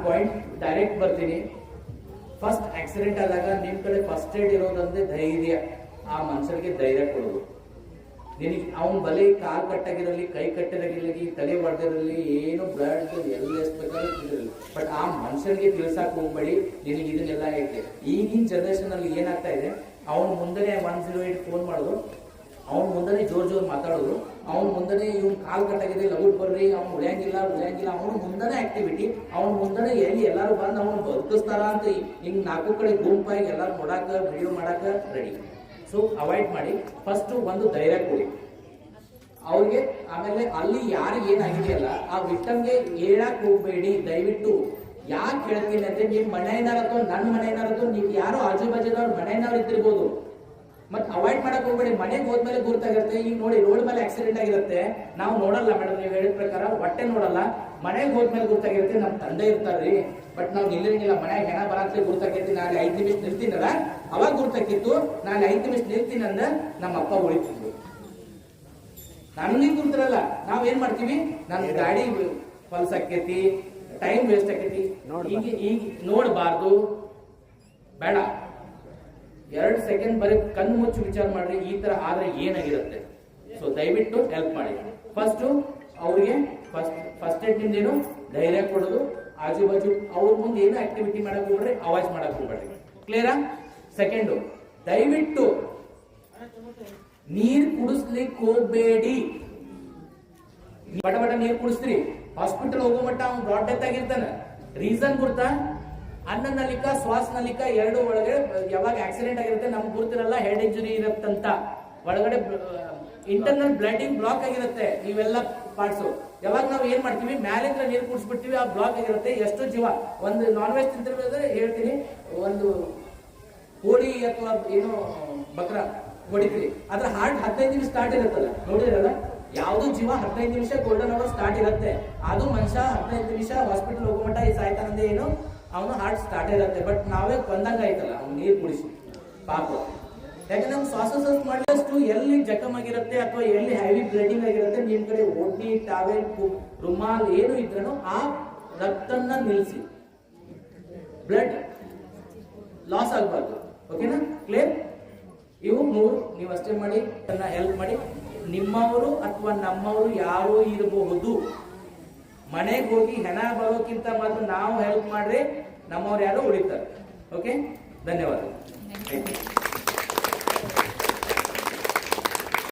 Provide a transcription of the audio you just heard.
Point direct ಬರ್ತೀನಿ. First accident ಆದಾಗ ನಿಮ್ ಕಡೆ ಫಸ್ಟ್ ಏಡ್ ಇರೋದಂದ್ರೆ ಧೈರ್ಯ. ಆ ಮನುಷ್ಯರಿಗೆ ಧೈರ್ಯ ಕೊಡೋದು. ನಿನಗೆ ಅವ್ನ ಬಲಿ ಕಾಲ್ ಕಟ್ಟಾಗಿರಲಿ, ಕೈ ಕಟ್ಟಿದಾಗಿರಲಿ, ತಲೆ ಹೊಡೆದಿರಲಿ, ಏನು ಬ್ಲಡ್ ಎಲ್ಲ ಎಸ್ಬೇಕಾದ್ರೆ, ಬಟ್ ಆ ಮನುಷ್ಯನಿಗೆ ತಿಳ್ಸಾಕ್ ಹೋಗ್ಬೇಡಿ ನಿನಗೆ ಇದನ್ನೆಲ್ಲ ಐತೆ. ಈಗಿನ ಜನರೇಷನ್ ಅಲ್ಲಿ ಏನಾಗ್ತಾ ಇದೆ, ಅವ್ನ ಮುಂದೆನೆ 108 ಫೋನ್ ಮಾಡೋದು, ಅವ್ನ ಮುಂದೆನೆ ಜೋರ್ ಮಾತಾಡೋದು, ಅವ್ನ ಮುಂದೆನೆ ಇವ್ನ ಕಾಲ್ ಕಟ್ಟಾಗಿದೆ ಲಗುಟ್ ಬರ್ರಿ, ಅವ್ನು ಉಳಿಯಂಗಿಲ್ಲ, ಅವ್ನ ಮುಂದೆನೆ ಆಕ್ಟಿವಿಟಿ, ಅವ್ನ ಮುಂದೆನೆ ಎಲ್ಲಿ ಎಲ್ಲಾರು ಬಂದು ಅವ್ನು ಬದುಕಿಸ್ತಾರ ಅಂತ ಹಿಂಗ್ 4 ಕಡೆ ಗುಂಪಾಗಿ ಎಲ್ಲಾರು ನೋಡಾಕ ವಿಡಿಯೋ ಮಾಡಾಕ ರೆಡಿ. ಸೊ ಅವಾಯ್ಡ್ ಮಾಡಿ. ಫಸ್ಟ್ ಒಂದು ಧೈರ್ಯ ಕೊಡಿ ಅವ್ರಿಗೆ. ಆಮೇಲೆ ಅಲ್ಲಿ ಯಾರಿಗೆ ಏನಾಗಿದೆಯಲ್ಲ ಆ ವಿಕ್ಟಮ್ಗೆ ಹೇಳಕ್ ಹೋಗ್ಬೇಡಿ ದಯವಿಟ್ಟು. ಯಾಕೆ ಹೇಳ್ತೀನಿ ಅಂದ್ರೆ, ನಿಮ್ ಮನೆಯನ್ನಾರ ಅಥವಾ ನನ್ನ ಮನೆಯನ್ನಾರ ಅಥವಾ ನೀವು ಯಾರೋ ಆಜು ಬಾಜುದವ್ರ ಮನೆಯವ್ರು ಇದ್ದಿರ್ಬೋದು, ಮತ್ ಅವಾಯ್ಡ್ ಮಾಡಕ್ ಹೋಗ್ಬೇಡಿ. ಮನೆಗೆ ಹೋದ್ಮೇಲೆ ಗುರ್ತಾಗಿರುತ್ತೆ. ಈಗ ನೋಡಿ, ರೋಡ್ ಮೇಲೆ ಆಕ್ಸಿಡೆಂಟ್ ಆಗಿರುತ್ತೆ, ನಾವು ನೋಡಲ್ಲ ಮೇಡಮ್, ನೀವು ಹೇಳಿದ ಪ್ರಕಾರ ಹೊಟ್ಟೆ ನೋಡಲ್ಲ, ಮನೆಗೆ ಹೋದ್ಮೇಲೆ ಗುರ್ತಾಗಿರುತ್ತೆ. ನಮ್ ತಂದೆ ಇರ್ತಾರ್ರಿ, ಬಟ್ ನಾವು ನಿಲ್ಲಿರಂಗಿಲ್ಲ. ಮನೆಗೆ ಹೆಣ ಬರಾತ್ರಿ ಗುರ್ತಾಕೈತಿ, ನಾಳೆ 5 ನಿಮಿಷ ನಿಲ್ತೀನಲ್ಲ ಅವಾಗ ಗುರ್ತಾಕಿತ್ತು, ನಾಳೆ 5 ನಿಮಿಷ ನಿಲ್ತೀನಿ ಅಂದ ನಮ್ಮ ಅಪ್ಪ ಉಳಿತಿದ್ರು. ನಮ್ಗೆ ಗುರ್ತರಲ್ಲ, ನಾವ್ ಏನ್ ಮಾಡ್ತೀವಿ, ನನ್ ಗಾಡಿ ಫಲ್ಸ್ ಆಕೈತಿ, ಟೈಮ್ ವೇಸ್ಟ್ ಆಕೈತಿ, ಈಗ ನೋಡಬಾರ್ದು, ಬೇಡ. 2 ಸೆಕೆಂಡ್ ಬರೀ ಕಣ್ಣು ಮುಚ್ಚಿ ವಿಚಾರ ಮಾಡ್ರಿ, ಈ ತರ ಆದ್ರೆ ಏನಾಗಿರುತ್ತೆ. ಸೊ ದಯವಿಟ್ಟು ಹೆಲ್ಪ್ ಮಾಡಿ. ಫಸ್ಟ್ ಅವ್ರಿಗೆ ಫಸ್ಟ್ ಏಡ್ ನಿಂದ ಏನು ಧೈರ್ಯ ಕೊಡೋದು, ಆಜು ಬಾಜು ಅವ್ರ ಮುಂದೆ ಏನು ಆಕ್ಟಿವಿಟಿ ಮಾಡಕ್ ಹೋಗ್ಬೇಡ್ರಿ, ಅವಾಯ್ಡ್ ಮಾಡಕ್ ಹೋಗ್ಬೇಡ್ರಿ. ಕ್ಲಿಯರಾ? ಸೆಕೆಂಡು, ದಯವಿಟ್ಟು ನೀರ್ ಕುಡಿಸ್ಲಿಕ್ಕೆ ಹೋಗ್ಬೇಡಿ. ಬಟ ನೀರ್ ಕುಡಿಸ್ತೀರಿ, ಹಾಸ್ಪಿಟಲ್ ಹೋಗೋ ಮಟ್ಟ ಅವ್ನು ಬ್ರಾಡ್ ಡೆತ್ ಆಗಿರ್ತಾನೆ. ರೀಸನ್ ಗೊತ್ತಾ? ಅನ್ನ ನಲಿಕ, ಶ್ವಾಸ ನಲಿಕ ಎರಡು ಒಳಗೆ ಯಾವಾಗ ಆಕ್ಸಿಡೆಂಟ್ ಆಗಿರುತ್ತೆ ನಮ್ಗೆ ಗೊತ್ತಿರಲ್ಲ, ಹೆಡ್ ಇಂಜುರಿ ಇರುತ್ತಂತ. ಒಳಗಡೆ ಇಂಟರ್ನಲ್ ಬ್ಲಡಿಂಗ್ ಬ್ಲಾಕ್ ಆಗಿರುತ್ತೆ ಇವೆಲ್ಲ ಪಾರ್ಟ್ಸ್. ಯಾವಾಗ ನಾವು ಏನ್ ಮಾಡ್ತೀವಿ, ಮ್ಯಾಲಿಂದ ನೀರು ಕುಡಿಸ್ಬಿಡ್ತೀವಿ, ಆ ಬ್ಲಾಕ್ ಆಗಿರುತ್ತೆ. ಎಷ್ಟೋ ಜೀವ, ಒಂದು ನಾನ್ ವೆಜ್ ತಿಂತಿರ್ಬೇಕಾದ್ರೆ ಹೇಳ್ತೀನಿ, ಒಂದು ಕೋಳಿ ಅಥವಾ ಏನೋ ಬಕ್ರ ಹೊಡಿತೀವಿ, ಅದ್ರ ಹಾರ್ಟ್ 15 ನಿಮಿಷ ಸ್ಟಾರ್ಟ್ ಇರುತ್ತಲ್ಲ, ನೋಡಿರಲ್ಲ. ಯಾವ್ದು ಜೀವ 15 ನಿಮಿಷ ಗೋಲ್ಡನ್ ಅವರ್ ಸ್ಟಾರ್ಟ್ ಇರುತ್ತೆ. ಅದು ಮನುಷ್ಯ 15 ನಿಮಿಷ ಹಾಸ್ಪಿಟಲ್ ಹೋಗೋ ಮಟ್ಟ ಸಾಯ್ತಾನಂದ್ರೆ ಏನು, ಅವನು ಹಾರ್ಟ್ ಸ್ಟಾರ್ಟ್ ಇರುತ್ತೆ. ಬಟ್ ನಾವೇ ಬಂದಂಗ ಆಯ್ತಲ್ಲ ಅವ್ನು ನೀರು ಕುಡಿಸಿ ಪಾಪ. ಯಾಕಂದ್ರೆ ನಾವು ಶ್ವಾಸೋಚ್ಛ್ವಾಸ ಮಾಡಿದಷ್ಟು ಎಲ್ಲಿ ಜಖಮ್ ಆಗಿರುತ್ತೆ ಅಥವಾ ಎಲ್ಲಿ ಹೆವಿ ಬ್ಲೀಡಿಂಗ್ ಆಗಿರುತ್ತೆ, ನಿಮ್ ಕಡೆ ಓಟಿ, ಟಾವೆಲ್, ರುಮಾಲ್ ಏನು ಇದ್ರೂ ಆ ರಕ್ತನ್ನ ನಿಲ್ಲಿಸಿ. ಬ್ಲಡ್ ಲಾಸ್ ಆಗಬಾರ್ದು. ಓಕೆನಾ? ಕ್ಲಿಯರ್? ಇವು 3 ನೀವು ಅಷ್ಟೇ ಮಾಡಿ, ಹೆಲ್ಪ್ ಮಾಡಿ. ನಿಮ್ಮವರು ಅಥವಾ ನಮ್ಮವರು ಯಾರೋ ಇರಬಹುದು, ಮನೆಗೆ ಹೋಗಿ ಹೆಣ ಬರೋಕ್ಕಿಂತ ಮೊದಲು ನಾವು ಹೆಲ್ಪ್ ಮಾಡ್ರೆ ನಮ್ಮವ್ರು ಯಾರೋ ಉಳಿತಾರೆ. ಓಕೆ, ಧನ್ಯವಾದ.